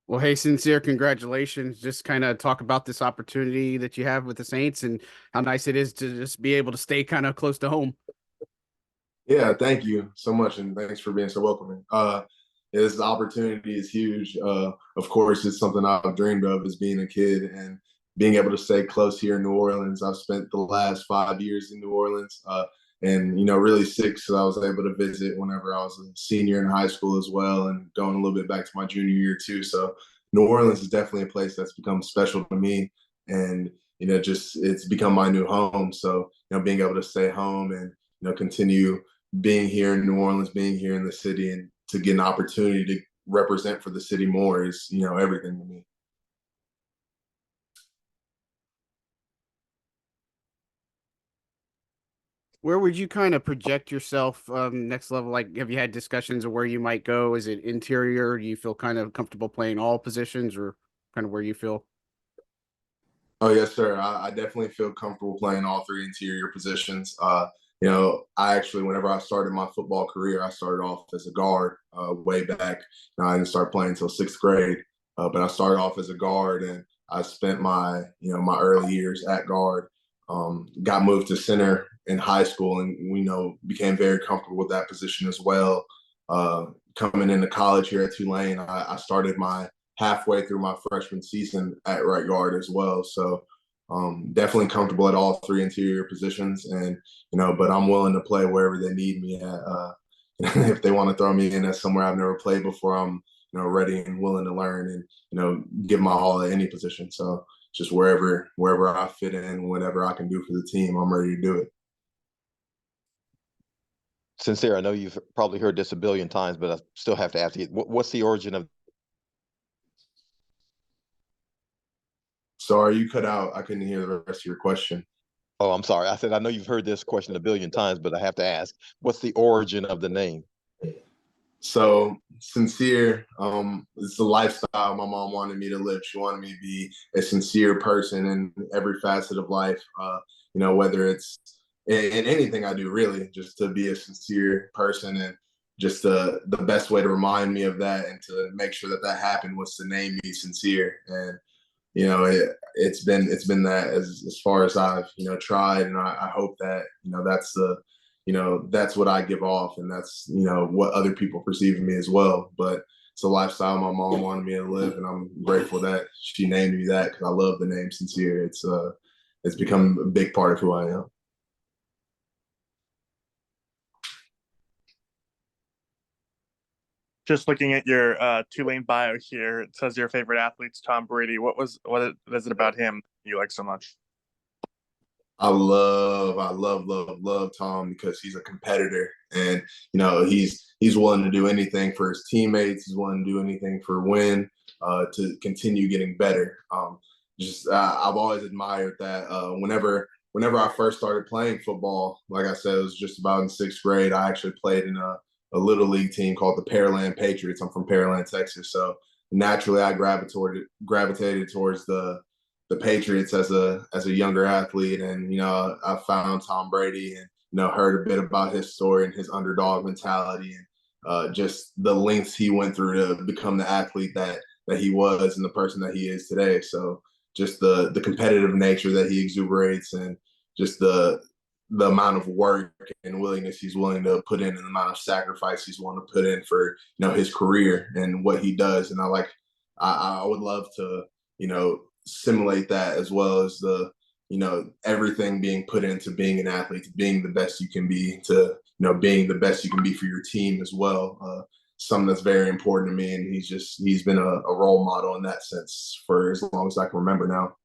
Well, hey, sincere congratulations. Just kind of talk about this opportunity that you have with the Saints and how nice it is to just be able to stay kind of close to home. Yeah, thank you so much, and thanks for being so welcoming. Yeah, this opportunity is huge. Of course, it's something I've dreamed of as being a kid, and being able to stay close here in New Orleans. I've spent the last 5 years in New Orleans, and really six. So I was able to visit whenever I was a senior in high school as well, and going a little bit back to my junior year too. So New Orleans is definitely a place that's become special to me, and just it's become my new home. So being able to stay home and continue being here in New Orleans, being here in the city, and to get an opportunity to represent for the city more is, everything to me. Where would you kind of project yourself next level? Like, have you had discussions of where you might go? Is it interior? Do you feel kind of comfortable playing all positions or kind of where you feel? Oh yes, sir. I definitely feel comfortable playing all three interior positions. I actually, whenever I started my football career, I started off as a guard way back. Now, I didn't start playing until sixth grade, but I started off as a guard, and I spent my early years at guard. Got moved to center in high school, and became very comfortable with that position as well. Coming into college here at Tulane, I started my halfway through my freshman season at right guard as well. So definitely comfortable at all three interior positions, and but I'm willing to play wherever they need me at. If they want to throw me in at somewhere I've never played before, I'm ready and willing to learn and give my all at any position. So just wherever I fit in, whatever I can do for the team, I'm ready to do it. Sincere, I know you've probably heard this a billion times, but I still have to ask you, what's the origin of? Sorry, you cut out. I couldn't hear the rest of your question. Oh, I'm sorry. I said, I know you've heard this question a billion times, but I have to ask, what's the origin of the name? So sincere, it's the lifestyle my mom wanted me to live. She wanted me to be a sincere person in every facet of life. Whether it's in anything I do, really, just to be a sincere person, and just the best way to remind me of that and to make sure that that happened was to name me sincere. And it's been that as far as I've tried, and I hope that that's what I give off, and that's what other people perceive of me as well. But it's a lifestyle my mom wanted me to live, and I'm grateful that she named me that because I love the name Sincere. It's become a big part of who I am. Just looking at your Tulane bio here, it says your favorite athlete's Tom Brady. What is it about him you like so much? I love Tom because he's a competitor, and he's willing to do anything for his teammates. He's willing to do anything for win, to continue getting better. I've always admired that. Whenever I first started playing football, like I said, it was just about in sixth grade. I actually played in a little league team called the Pearland Patriots. I'm from Pearland, Texas, so naturally I gravitated towards the Patriots as a younger athlete, and I found Tom Brady, and heard a bit about his story and his underdog mentality, and just the lengths he went through to become the athlete that he was and the person that he is today. So just the competitive nature that he exuberates, and just the amount of work and willingness he's willing to put in, and the amount of sacrifice he's willing to put in for his career and what he does. And I would love to simulate that, as well as everything being put into being an athlete, to being the best you can be, to being the best you can be for your team as well. Something that's very important to me, and he's been a role model in that sense for as long as I can remember now.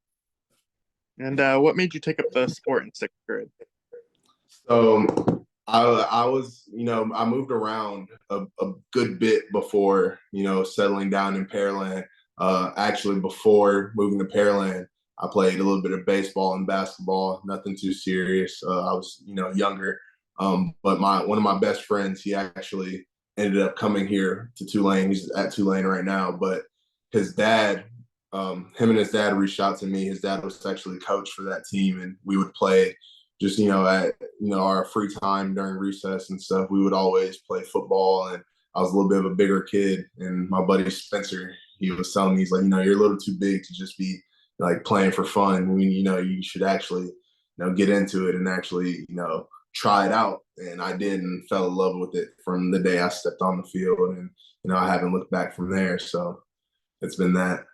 And what made you take up the sport in sixth grade? So I was, I moved around a good bit before, settling down in Pearland. Actually, before moving to Pearland, I played a little bit of baseball and basketball, nothing too serious. I was, younger. But one of my best friends, he actually ended up coming here to Tulane. He's at Tulane right now. But his dad, him and his dad reached out to me. His dad was actually coach for that team, and we would play just at our free time during recess and stuff. We would always play football, and I was a little bit of a bigger kid, and my buddy Spencer, he was telling me, he's like, you're a little too big to just be like playing for fun. I mean, you should actually, get into it and actually, try it out. And I did, and fell in love with it from the day I stepped on the field. And, I haven't looked back from there. So it's been that.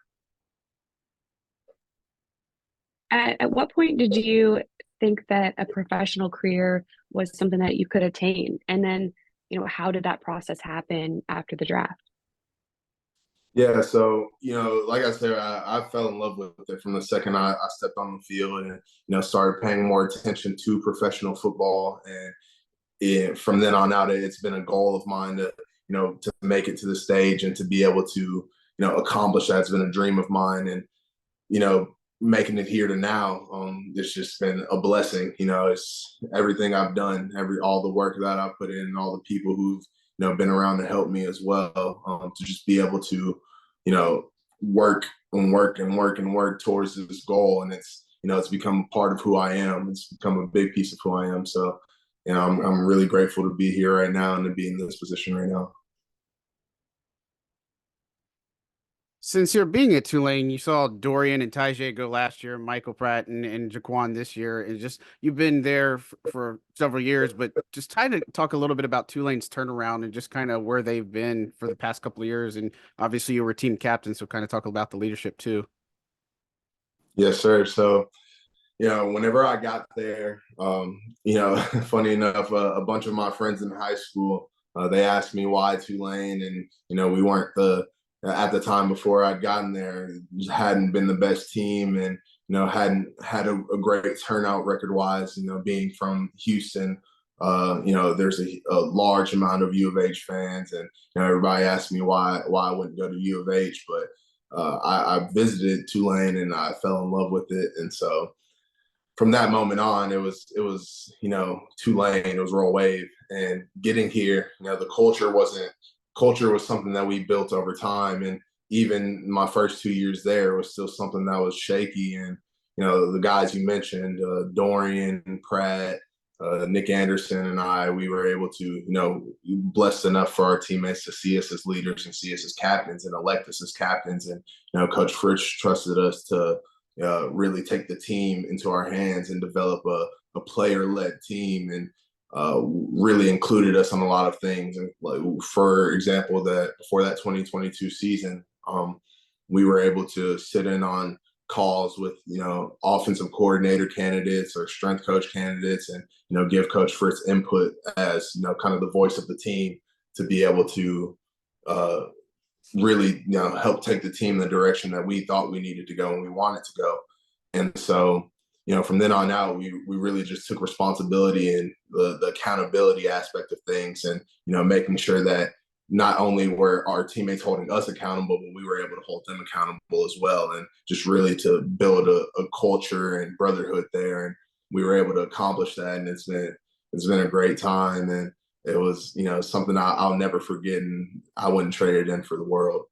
At what point did you think that a professional career was something that you could attain? And then, how did that process happen after the draft? Yeah, so like I said, I fell in love with it from the second I stepped on the field, and started paying more attention to professional football. And from then on out, it's been a goal of mine to make it to the stage and to be able to accomplish that. It's been a dream of mine, and making it here to now, it's just been a blessing. It's everything I've done, all the work that I've put in, and all the people who've been around to help me as well, to just be able to work and work and work and work towards this goal. And it's become part of who I am. It's become a big piece of who I am. So I'm really grateful to be here right now and to be in this position right now. Since you're being at Tulane, you saw Dorian and Tajay go last year, Michael Pratt and Jha'Quan this year, and just you've been there for several years. But just try to talk a little bit about Tulane's turnaround and just kind of where they've been for the past couple of years. And obviously, you were team captain, so kind of talk about the leadership too. Yes, sir. So whenever I got there, funny enough, a bunch of my friends in high school, they asked me why Tulane, and we weren't at the time before I'd gotten there, just hadn't been the best team, and hadn't had a great turnout record wise. Being from Houston, there's a large amount of U of H fans, and everybody asked me why I wouldn't go to U of H, but I visited Tulane and I fell in love with it, and so from that moment on, it was Tulane, it was Roll Wave, and getting here, the culture was something that we built over time. And even my first 2 years there was still something that was shaky. And, the guys you mentioned, Dorian, Pratt, Nick Anderson, and we were able to, blessed enough for our teammates to see us as leaders and see us as captains and elect us as captains. And, Coach Fritz trusted us to really take the team into our hands and develop a player-led team. And really included us on a lot of things. And like, for example, that before that 2022 season, we were able to sit in on calls with, offensive coordinator candidates or strength coach candidates, and, give Coach Fritz input as, kind of the voice of the team to be able to really, help take the team in the direction that we thought we needed to go and we wanted to go. And so, from then on out, we really just took responsibility in the accountability aspect of things, and, making sure that not only were our teammates holding us accountable, but we were able to hold them accountable as well, and just really to build a culture and brotherhood there. And we were able to accomplish that, and it's been a great time, and it was, something I'll never forget, and I wouldn't trade it in for the world.